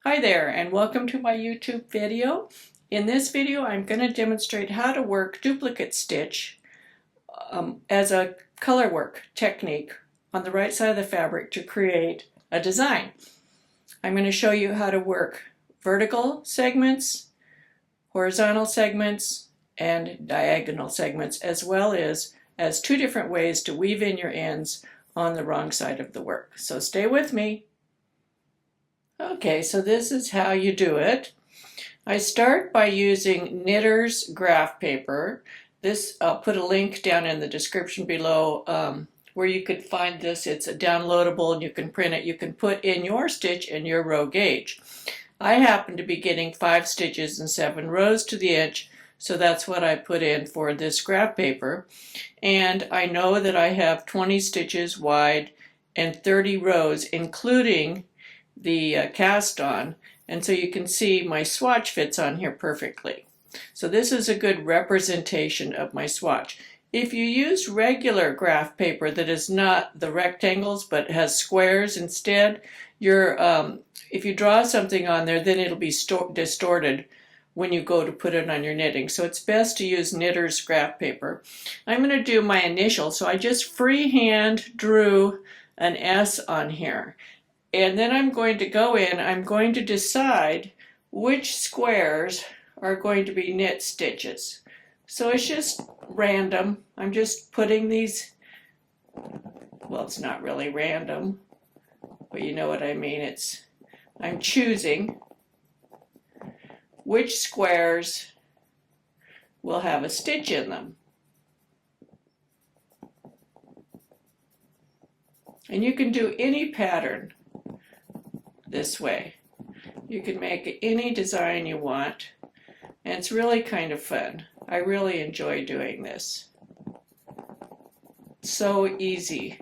Hi there, and welcome to my YouTube video. In this video I'm going to demonstrate how to work duplicate stitch as a color work technique on the right side of the fabric to create a design. I'm going to show you how to work vertical segments, horizontal segments, and diagonal segments, as well as two different ways to weave in your ends on the wrong side of the work. So stay with me. Okay, so this is how you do it. I start by using Knitter's graph paper. I'll put a link down in the description below where you could find this. It's downloadable and you can print it. You can put in your stitch and your row gauge. I happen to be getting 5 stitches and 7 rows to the inch, so that's what I put in for this graph paper. And I know that I have 20 stitches wide and 30 rows, including the cast on, and so you can see my swatch fits on here perfectly. So this is a good representation of my swatch. If you use regular graph paper that is not the rectangles but has squares instead, if you draw something on there, then it'll be distorted when you go to put it on your knitting. So it's best to use Knitter's graph paper. I'm going to do my initial, so I just freehand drew an S on here. And then I'm going to go in, I'm going to decide which squares are going to be knit stitches. So it's just random. I'm just putting these, well, it's not really random, but you know what I mean. I'm choosing which squares will have a stitch in them. And you can do any pattern this way. You can make any design you want, and it's really kind of fun. I really enjoy doing this. So easy.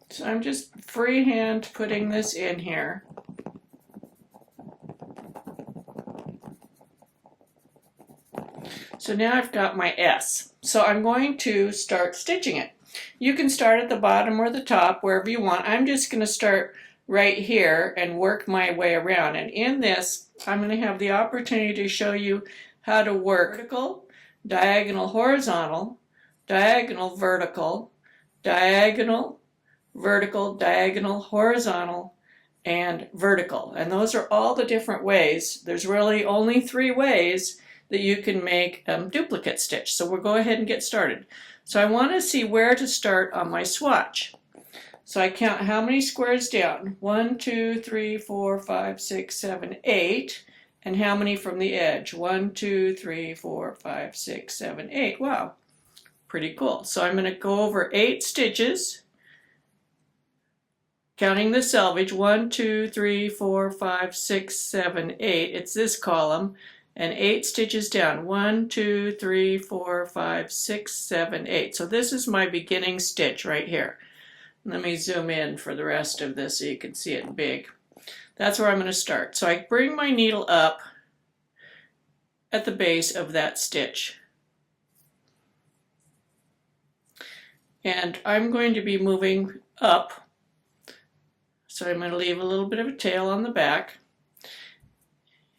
So I'm just freehand putting this in here. So now I've got my S. So I'm going to start stitching it. You can start at the bottom or the top, wherever you want. I'm just going to start right here and work my way around. And in this, I'm going to have the opportunity to show you how to work vertical, diagonal, horizontal, diagonal, vertical, diagonal, vertical, diagonal, horizontal, and vertical. And those are all the different ways. There's really only 3 ways that you can make duplicate stitch. So we'll go ahead and get started. So I want to see where to start on my swatch. So I count how many squares down. 1, 2, 3, 4, 5, 6, 7, 8. And how many from the edge? 1, 2, 3, 4, 5, 6, 7, 8. Wow, pretty cool. So I'm going to go over 8 stitches, counting the selvage. 1, 2, 3, 4, 5, 6, 7, 8. It's this column. And 8 stitches down. 1, 2, 3, 4, 5, 6, 7, 8. So this is my beginning stitch right here. Let me zoom in for the rest of this so you can see it big. That's where I'm going to start. So I bring my needle up at the base of that stitch. And I'm going to be moving up. So I'm going to leave a little bit of a tail on the back.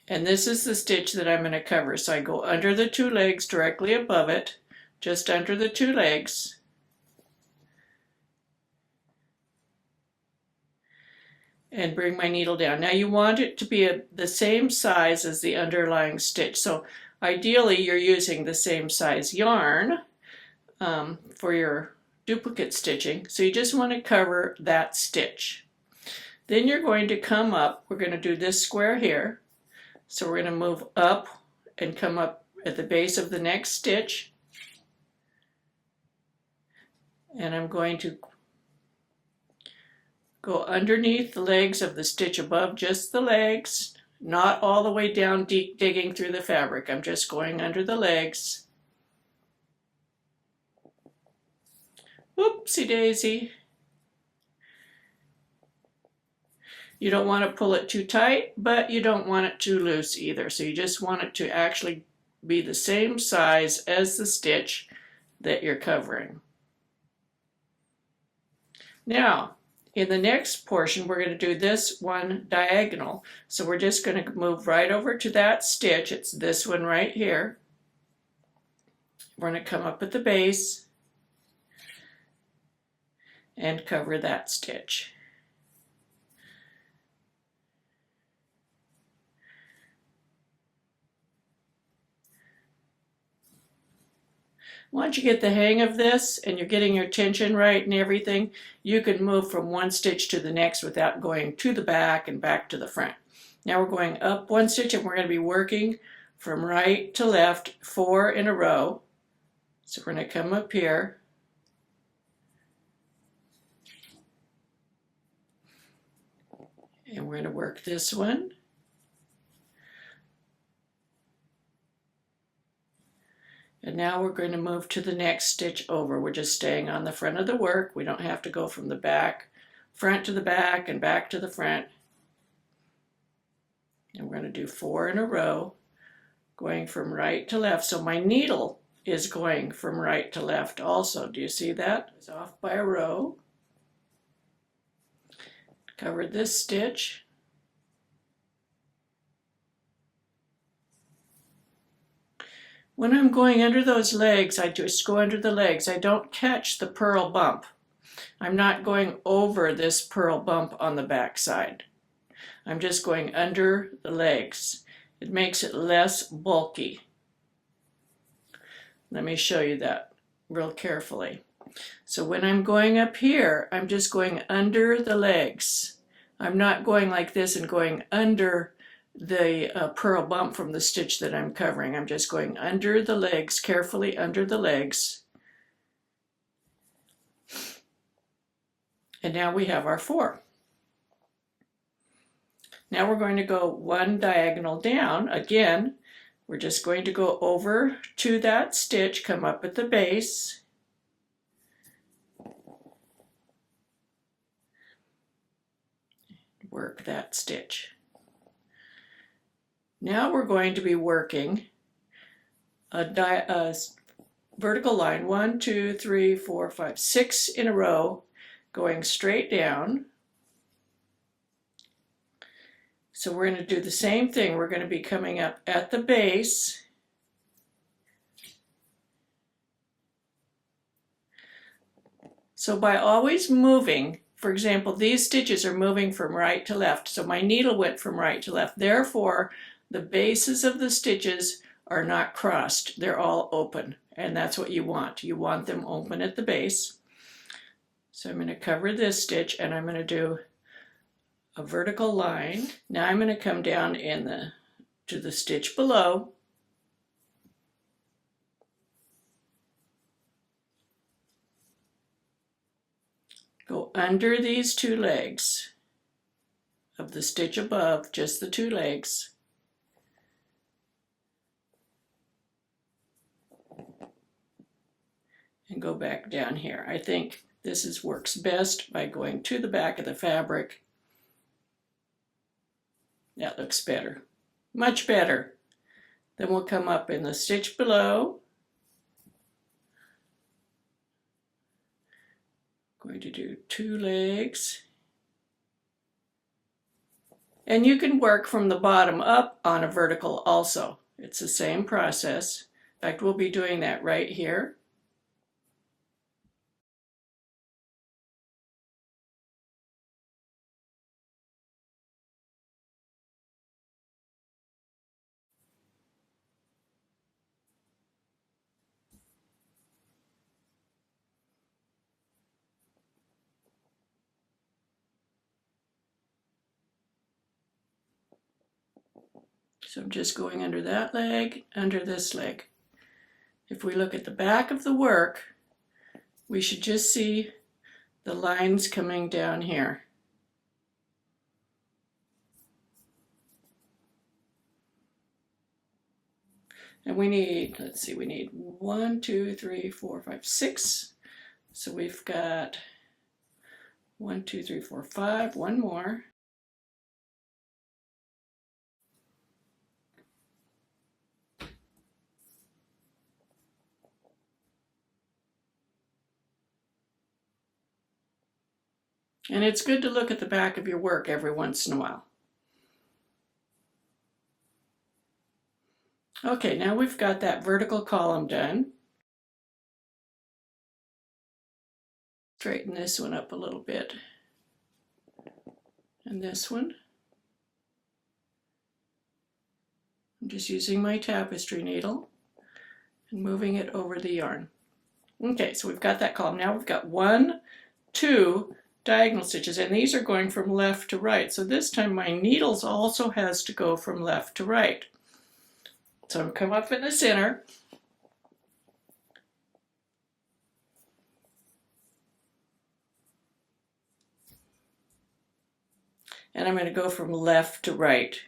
And this is the stitch that I'm going to cover. So I go under the 2 legs directly above it, just under the 2 legs. And bring my needle down. Now you want it to be the same size as the underlying stitch. So ideally you're using the same size yarn for your duplicate stitching. So you just want to cover that stitch. Then you're going to come up. We're going to do this square here. So we're going to move up and come up at the base of the next stitch. And I'm going to go underneath the legs of the stitch above, just the legs, not all the way down deep digging through the fabric. I'm just going under the legs. Whoopsie daisy. You don't want to pull it too tight, but you don't want it too loose either. So you just want it to actually be the same size as the stitch that you're covering. Now, in the next portion, we're going to do this one diagonal. So we're just going to move right over to that stitch. It's this one right here. We're going to come up at the base and cover that stitch. Once you get the hang of this and you're getting your tension right and everything, you can move from one stitch to the next without going to the back and back to the front. Now we're going up one stitch and we're going to be working from right to left 4 in a row. So we're going to come up here. And we're going to work this one. And now we're going to move to the next stitch over. We're just staying on the front of the work. We don't have to go from the back, front to the back and back to the front. And we're going to do 4 in a row, going from right to left. So my needle is going from right to left also. Do you see that? It's off by a row. Cover this stitch. When I'm going under those legs, I just go under the legs. I don't catch the purl bump. I'm not going over this purl bump on the back side. I'm just going under the legs. It makes it less bulky. Let me show you that real carefully. So when I'm going up here, I'm just going under the legs. I'm not going like this and going under the purl bump from the stitch that I'm covering. I'm just going under the legs, carefully under the legs. And now we have our 4. Now we're going to go one diagonal down. Again, we're just going to go over to that stitch, come up at the base. Work that stitch. Now we're going to be working a vertical line, 1, 2, 3, 4, 5, 6 in a row, going straight down. So we're going to do the same thing. We're going to be coming up at the base. So by always moving, for example, these stitches are moving from right to left. So my needle went from right to left. Therefore, the bases of the stitches are not crossed. They're all open. And that's what you want. You want them open at the base. So I'm going to cover this stitch and I'm going to do a vertical line. Now I'm going to come down to the stitch below. Go under these 2 legs of the stitch above, just the 2 legs. And go back down here. I think this works best by going to the back of the fabric. That looks better, much better. Then we'll come up in the stitch below. Going to do 2 legs. And you can work from the bottom up on a vertical also. It's the same process. In fact, we'll be doing that right here. So I'm just going under that leg, under this leg. If we look at the back of the work, we should just see the lines coming down here. And we need, let's see, we need 1, 2, 3, 4, 5, 6. So we've got 1, 2, 3, 4, 5, one more. And it's good to look at the back of your work every once in a while. Okay, now we've got that vertical column done. Straighten this one up a little bit. And this one. I'm just using my tapestry needle and moving it over the yarn. Okay, so we've got that column. Now we've got 1, 2 diagonal stitches, and these are going from left to right. So this time my needles also has to go from left to right. So I'm come up in the center. And I'm going to go from left to right.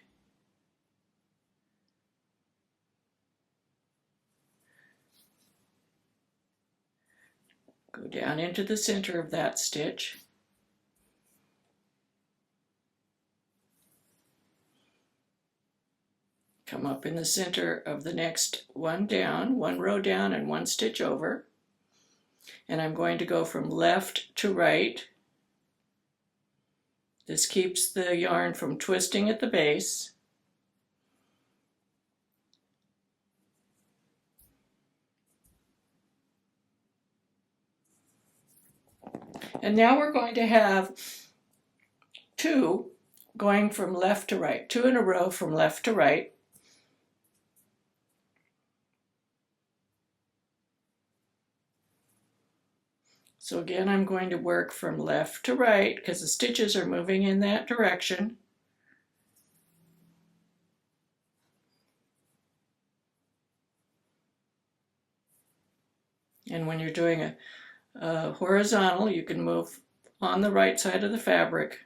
Go down into the center of that stitch. Come up in the center of the next one down, 1 row down and 1 stitch over. And I'm going to go from left to right. This keeps the yarn from twisting at the base. And now we're going to have 2 going from left to right, 2 in a row from left to right. So again, I'm going to work from left to right because the stitches are moving in that direction. And when you're doing a horizontal, you can move on the right side of the fabric.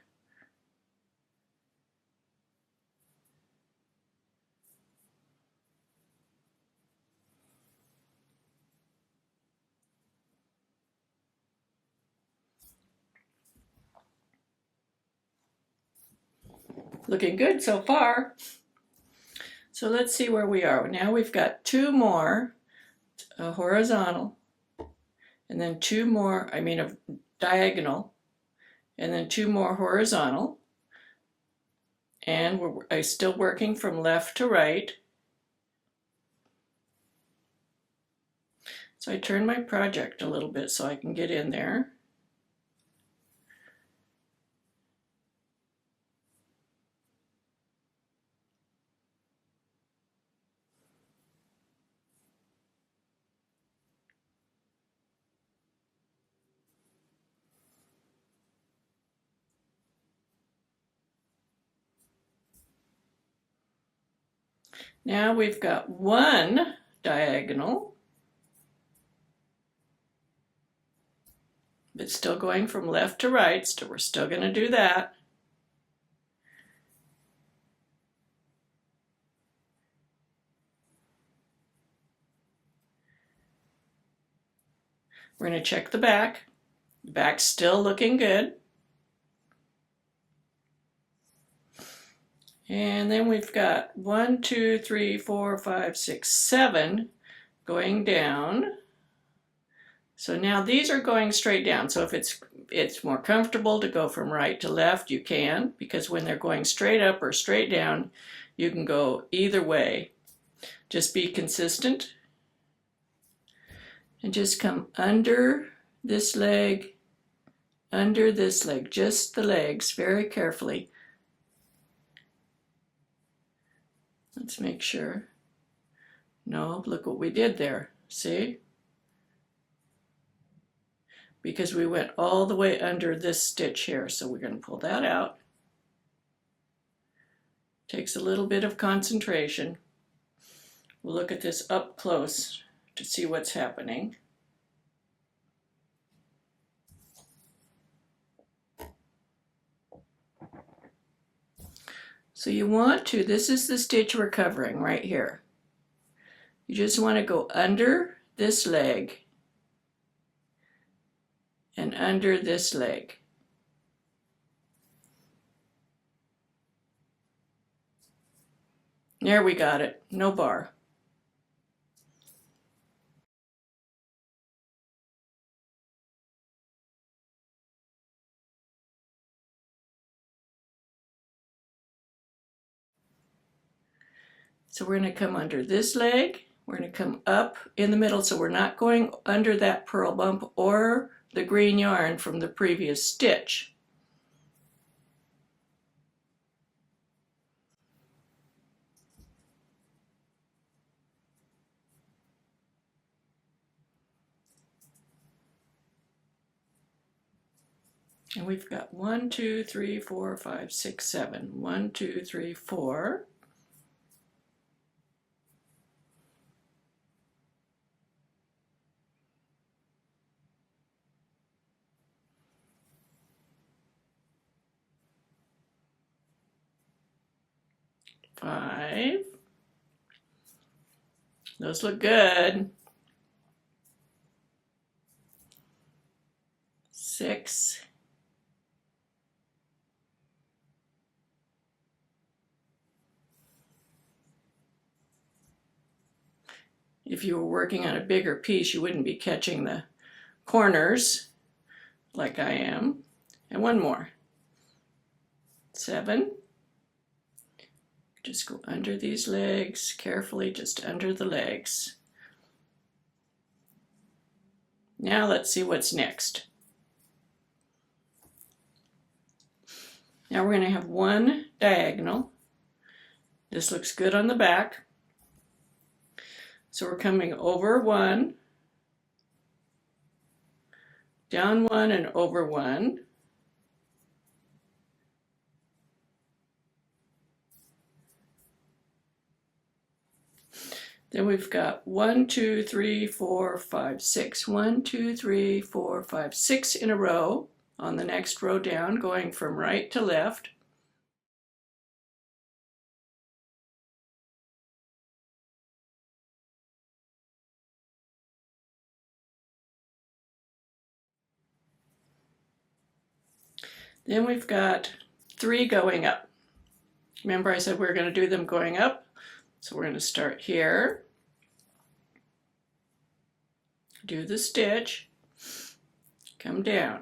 Looking good so far. So let's see where we are. Now we've got 2 more horizontal, and then 2 more, a diagonal, and then 2 more horizontal. And we're still working from left to right. So I turn my project a little bit so I can get in there. Now we've got 1 diagonal, but still going from left to right, so we're still going to do that. We're going to check the back. The back's still looking good. And then we've got 1, 2, 3, 4, 5, 6, 7 going down. So now these are going straight down. So if it's more comfortable to go from right to left, you can, because when they're going straight up or straight down, you can go either way. Just be consistent. And just come under this leg, just the legs, very carefully. Let's make sure. No, look what we did there. See? Because we went all the way under this stitch here. So we're going to pull that out. Takes a little bit of concentration. We'll look at this up close to see what's happening. So you want to, this is the stitch we're covering right here. You just want to go under this leg and under this leg. There, we got it, no bar. So we're going to come under this leg. We're going to come up in the middle, so we're not going under that purl bump or the green yarn from the previous stitch. And we've got 1, 2, 3, 4, 5, 6, 7. 1, 2, 3, 4. Five. Those look good. 6. If you were working on a bigger piece, you wouldn't be catching the corners like I am. And one more. 7. Just go under these legs, carefully, just under the legs. Now let's see what's next. Now we're going to have one diagonal. This looks good on the back. So we're coming over 1, down 1 and over 1. Then we've got 1, 2, 3, 4, 5, 6. 1, 2, 3, 4, 5, 6 in a row on the next row down, going from right to left. Then we've got 3 going up. Remember I said we were going to do them going up? So we're going to start here, do the stitch, come down,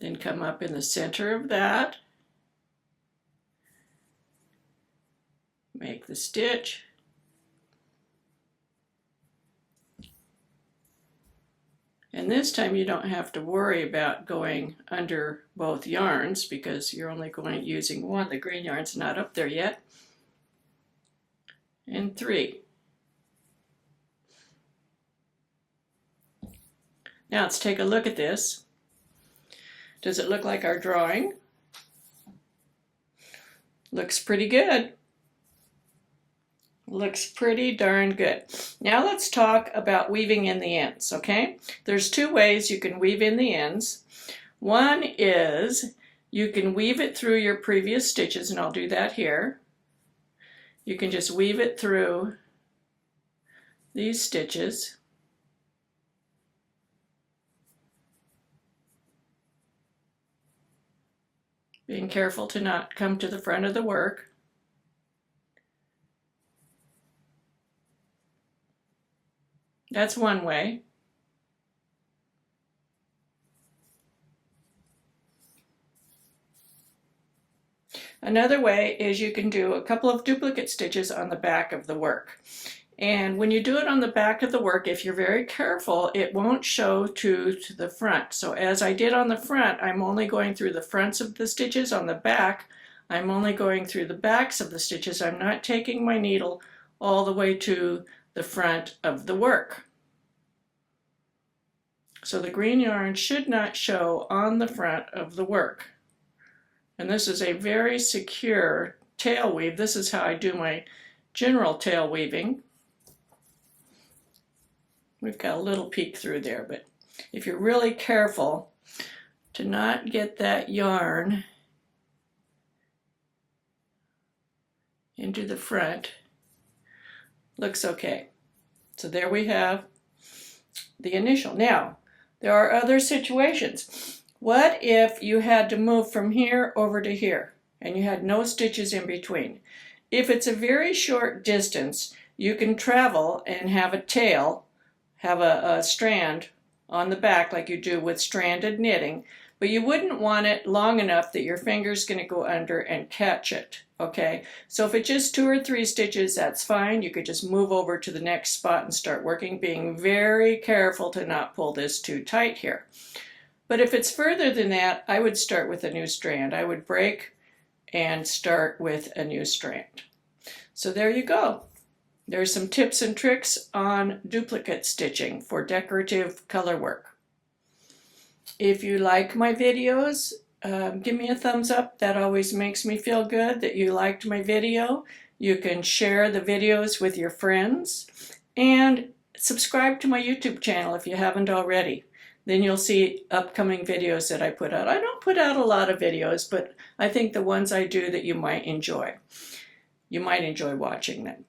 then come up in the center of that, make the stitch, and this time you don't have to worry about going under both yarns because you're only going using one. The green yarn's not up there yet. And 3. Now let's take a look at this. Does it look like our drawing? Looks pretty good. Looks pretty darn good. Now let's talk about weaving in the ends, okay? There's 2 ways you can weave in the ends. One is you can weave it through your previous stitches, and I'll do that here. You can just weave it through these stitches. Being careful to not come to the front of the work. That's one way. Another way is you can do a couple of duplicate stitches on the back of the work. And when you do it on the back of the work, if you're very careful, it won't show to the front. So as I did on the front, I'm only going through the fronts of the stitches. On the back, I'm only going through the backs of the stitches. I'm not taking my needle all the way to the front of the work. So the green yarn should not show on the front of the work. And this is a very secure tail weave. This is how I do my general tail weaving. We've got a little peek through there, but if you're really careful to not get that yarn into the front, looks okay. So there we have the initial. Now, there are other situations. What if you had to move from here over to here and you had no stitches in between? If it's a very short distance, you can travel and have a tail, have a strand on the back like you do with stranded knitting. but you wouldn't want it long enough that your finger's going to go under and catch it. Okay, so if it's just 2 or 3 stitches, that's fine. You could just move over to the next spot and start working, being very careful to not pull this too tight here. But if it's further than that, I would start with a new strand. I would break and start with a new strand. So there you go. There's some tips and tricks on duplicate stitching for decorative color work. If you like my videos, give me a thumbs up. That always makes me feel good that you liked my video. You can share the videos with your friends and subscribe to my YouTube channel if you haven't already. Then you'll see upcoming videos that I put out. I don't put out a lot of videos, but I think the ones I do that you might enjoy. You might enjoy watching them.